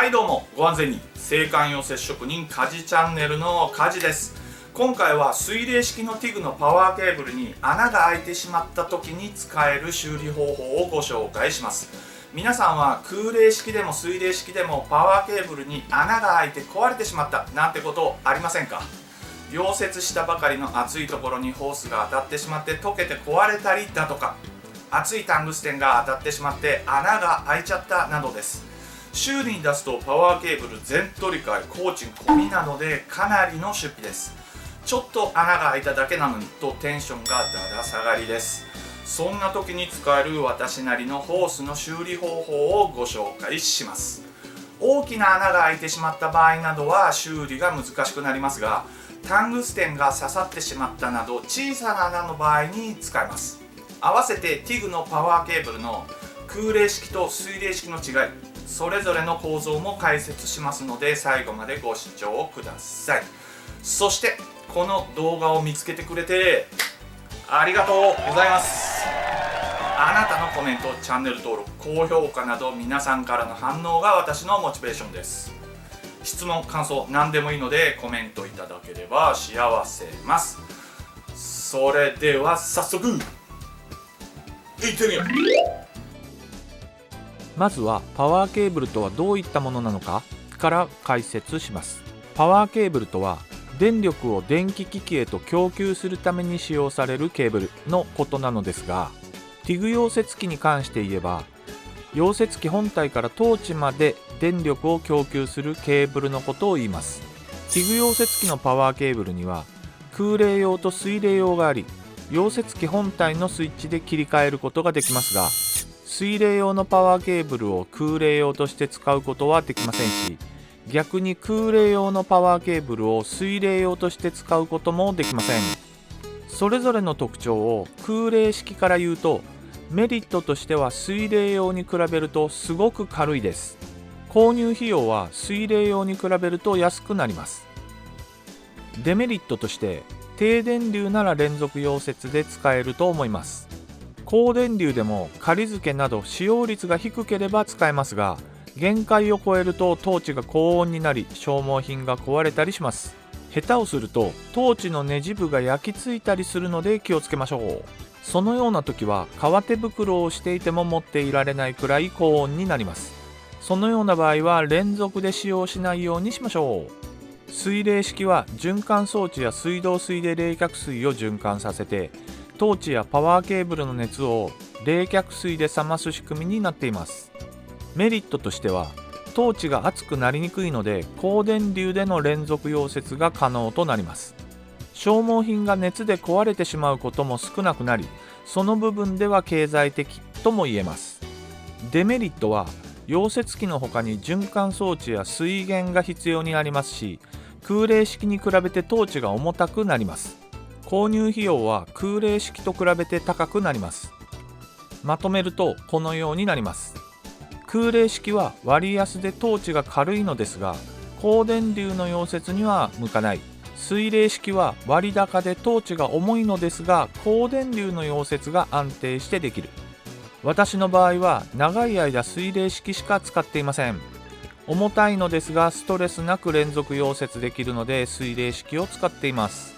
はいどうも、ご安全に。制汗溶接職人カジチャンネルのカジです。今回は水冷式の TIG のパワーケーブルに穴が開いてしまった時に使える修理方法をご紹介します。皆さんは空冷式でも水冷式でもパワーケーブルに穴が開いて壊れてしまったなんてことありませんか？溶接したばかりの熱いところにホースが当たってしまって溶けて壊れたりだとか、熱いタングステンが当たってしまって穴が開いちゃったなどです。修理に出すとパワーケーブル全取り替え工賃込みなのでかなりの出費です。ちょっと穴が開いただけなのにとテンションがだだ下がりです。そんな時に使える私なりのホースの修理方法をご紹介します。大きな穴が開いてしまった場合などは修理が難しくなりますが、タングステンが刺さってしまったなど小さな穴の場合に使えます。合わせて TIG のパワーケーブルの空冷式と水冷式の違い、それぞれの構造も解説しますので最後までご視聴ください。そしてこの動画を見つけてくれてありがとうございます。あなたのコメント、チャンネル登録、高評価など皆さんからの反応が私のモチベーションです。質問、感想何でもいいのでコメントいただければ幸せます。それでは早速いってみよう。まずはパワーケーブルとはどういったものなのかから解説します。パワーケーブルとは電力を電気機器へと供給するために使用されるケーブルのことなのですが、TIG 溶接機に関して言えば溶接機本体からトーチまで電力を供給するケーブルのことを言います。 TIG 溶接機のパワーケーブルには空冷用と水冷用があり、溶接機本体のスイッチで切り替えることができますが、水冷用のパワーケーブルを空冷用として使うことはできませんし、逆に空冷用のパワーケーブルを水冷用として使うこともできません。それぞれの特徴を空冷式から言うと、メリットとしては水冷用に比べるとすごく軽いです。購入費用は水冷用に比べると安くなります。デメリットとして低電流なら連続溶接で使えると思います。高電流でも仮付けなど使用率が低ければ使えますが、限界を超えるとトーチが高温になり消耗品が壊れたりします。下手をするとトーチのネジ部が焼き付いたりするので気をつけましょう。そのような時は革手袋をしていても持っていられないくらい高温になります。そのような場合は連続で使用しないようにしましょう。水冷式は循環装置や水道水で冷却水を循環させて、トーチやパワーケーブルの熱を冷却水で冷ます仕組みになっています。メリットとしてはトーチが熱くなりにくいので高電流での連続溶接が可能となります。消耗品が熱で壊れてしまうことも少なくなり、その部分では経済的とも言えます。デメリットは溶接機の他に循環装置や水源が必要になりますし、空冷式に比べてトーチが重たくなります。購入費用は空冷式と比べて高くなります。まとめるとこのようになります。空冷式は割安でトーチが軽いのですが、高電流の溶接には向かない。水冷式は割高でトーチが重いのですが、高電流の溶接が安定してできる。私の場合は長い間水冷式しか使っていません。重たいのですがストレスなく連続溶接できるので水冷式を使っています。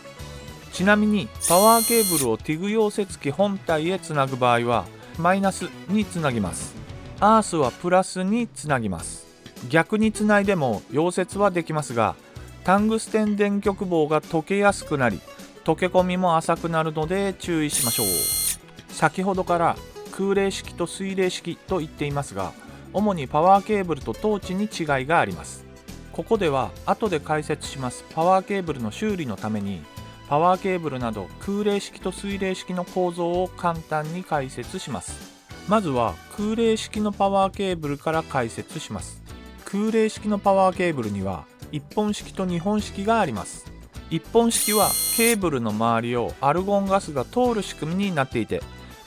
ちなみにパワーケーブルを TIG 溶接機本体へつなぐ場合はマイナスにつなぎます。アースはプラスにつなぎます。逆につないでも溶接はできますが、タングステン電極棒が溶けやすくなり溶け込みも浅くなるので注意しましょう。先ほどから空冷式と水冷式と言っていますが、主にパワーケーブルとトーチに違いがあります。ここでは後で解説しますパワーケーブルの修理のためにパワーケーブルなど空冷式と水冷式の構造を簡単に解説します。まずは空冷式のパワーケーブルから解説します。空冷式のパワーケーブルには1本式と2本式があります。1本式はケーブルの周りをアルゴンガスが通る仕組みになっていて、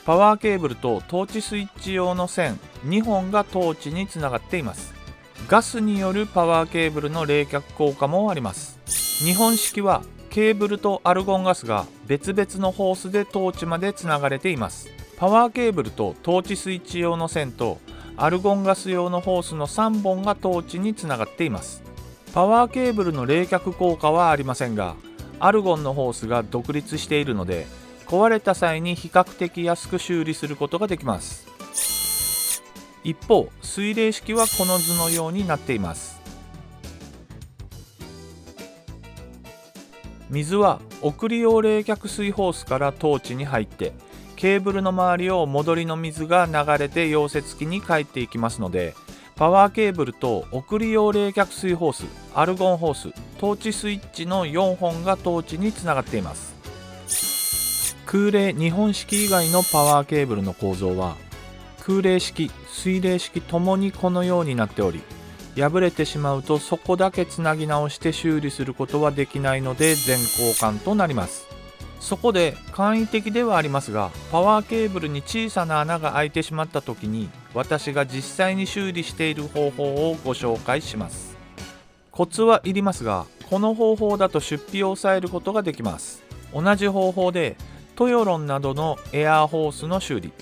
パワーケーブルとトーチスイッチ用の線2本がトーチにつながっています。ガスによるパワーケーブルの冷却効果もあります。2本式はケーブルとアルゴンガスが別々のホースでトーチまでつながれています。パワーケーブルとトーチスイッチ用の線とアルゴンガス用のホースの3本がトーチにつながっています。パワーケーブルの冷却効果はありませんが、アルゴンのホースが独立しているので、壊れた際に比較的安く修理することができます。一方、水冷式はこの図のようになっています。水は送り用冷却水ホースからトーチに入って、ケーブルの周りを戻りの水が流れて溶接機に帰っていきますので、パワーケーブルと送り用冷却水ホース、アルゴンホース、トーチスイッチの4本がトーチにつながっています。空冷2本式以外のパワーケーブルの構造は、空冷式、水冷式ともにこのようになっており、破れてしまうとそこだけつなぎ直して修理することはできないので全交換となります。そこで簡易的ではありますが、パワーケーブルに小さな穴が開いてしまった時に、私が実際に修理している方法をご紹介します。コツはいりますが、この方法だと出費を抑えることができます。同じ方法でトヨロンなどのエアーホースの修理、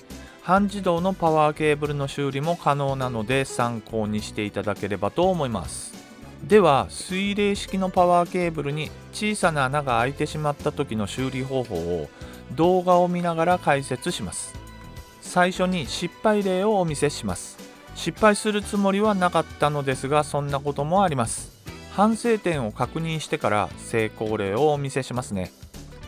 半自動のパワーケーブルの修理も可能なので参考にしていただければと思います。では、水冷式のパワーケーブルに小さな穴が開いてしまった時の修理方法を動画を見ながら解説します。最初に失敗例をお見せします。失敗するつもりはなかったのですが、そんなこともあります。反省点を確認してから成功例をお見せしますね。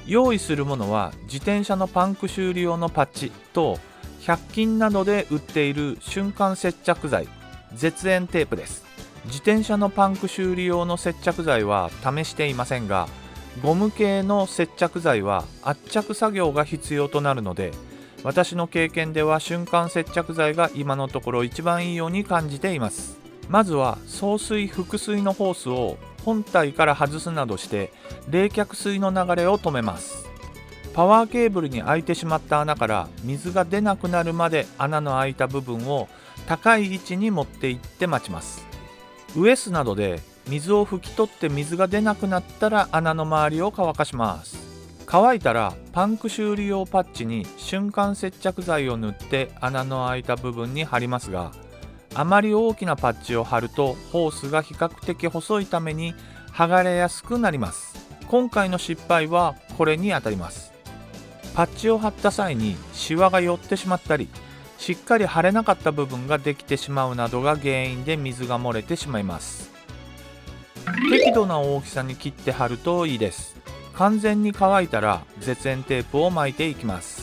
用意するものは自転車のパンク修理用のパッチと100均などで売っている瞬間接着剤、絶縁テープです。自転車のパンク修理用の接着剤は試していませんが、ゴム系の接着剤は圧着作業が必要となるので、私の経験では瞬間接着剤が今のところ一番いいように感じています。まずは送水・複水のホースを本体から外すなどして冷却水の流れを止めます。パワーケーブルに開いてしまった穴から水が出なくなるまで穴の開いた部分を高い位置に持っていって待ちます。ウエスなどで水を拭き取って水が出なくなったら穴の周りを乾かします。乾いたらパンク修理用パッチに瞬間接着剤を塗って穴の開いた部分に貼りますが、あまり大きなパッチを貼るとホースが比較的細いために剥がれやすくなります。今回の失敗はこれにあたります。パッチを貼った際にシワが寄ってしまったり、しっかり貼れなかった部分ができてしまうなどが原因で水が漏れてしまいます。適度な大きさに切って貼るといいです。完全に乾いたら絶縁テープを巻いていきます。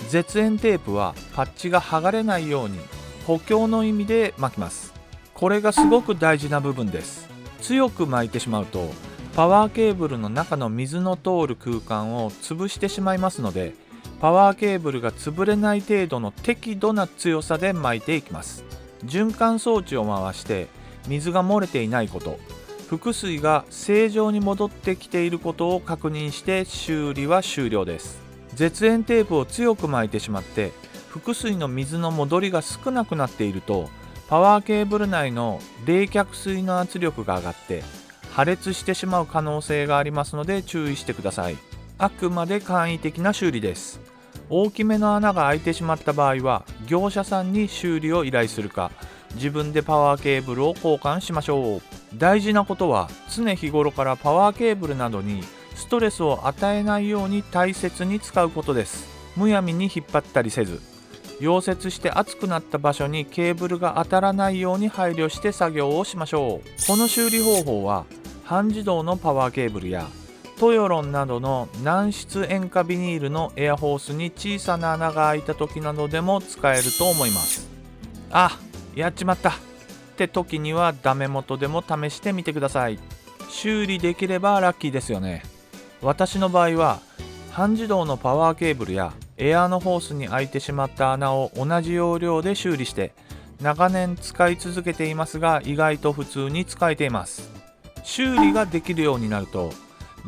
絶縁テープはパッチが剥がれないように補強の意味で巻きます。これがすごく大事な部分です。強く巻いてしまうとパワーケーブルの中の水の通る空間を潰してしまいますので、パワーケーブルが潰れない程度の適度な強さで巻いていきます。循環装置を回して水が漏れていないこと、複水が正常に戻ってきていることを確認して修理は終了です。絶縁テープを強く巻いてしまって複水の水の戻りが少なくなっていると、パワーケーブル内の冷却水の圧力が上がって破裂してしまう可能性がありますので注意してください。あくまで簡易的な修理です。大きめの穴が開いてしまった場合は業者さんに修理を依頼するか、自分でパワーケーブルを交換しましょう。大事なことは常日頃からパワーケーブルなどにストレスを与えないように大切に使うことです。むやみに引っ張ったりせず、溶接して熱くなった場所にケーブルが当たらないように配慮して作業をしましょう。この修理方法は半自動のパワーケーブルやトヨロンなどの軟質塩化ビニールのエアホースに小さな穴が開いた時などでも使えると思います。あ、やっちまったって時にはダメ元でも試してみてください。修理できればラッキーですよね。私の場合は半自動のパワーケーブルやエアーのホースに開いてしまった穴を同じ要領で修理して長年使い続けていますが、意外と普通に使えています。修理ができるようになると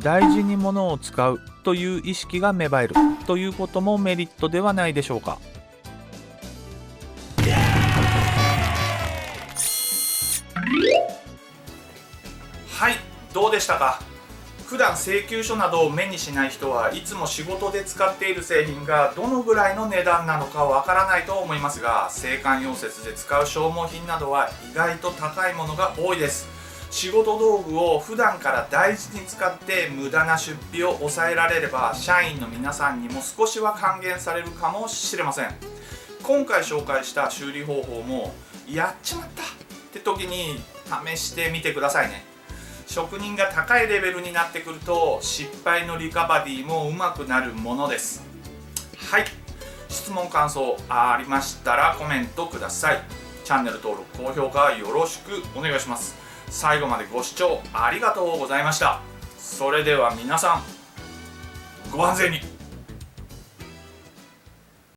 大事に物を使うという意識が芽生えるということもメリットではないでしょうか。はい、どうでしたか。普段請求書などを目にしない人はいつも仕事で使っている製品がどのぐらいの値段なのかわからないと思いますが、青函溶接で使う消耗品などは意外と高いものが多いです。仕事道具を普段から大事に使って無駄な出費を抑えられれば、社員の皆さんにも少しは還元されるかもしれません。今回紹介した修理方法もやっちまったって時に試してみてくださいね。職人が高いレベルになってくると失敗のリカバリーもうまくなるものです。はい、質問感想ありましたらコメントください。チャンネル登録高評価よろしくお願いします。最後までご視聴ありがとうございました。それでは皆さんご安全に。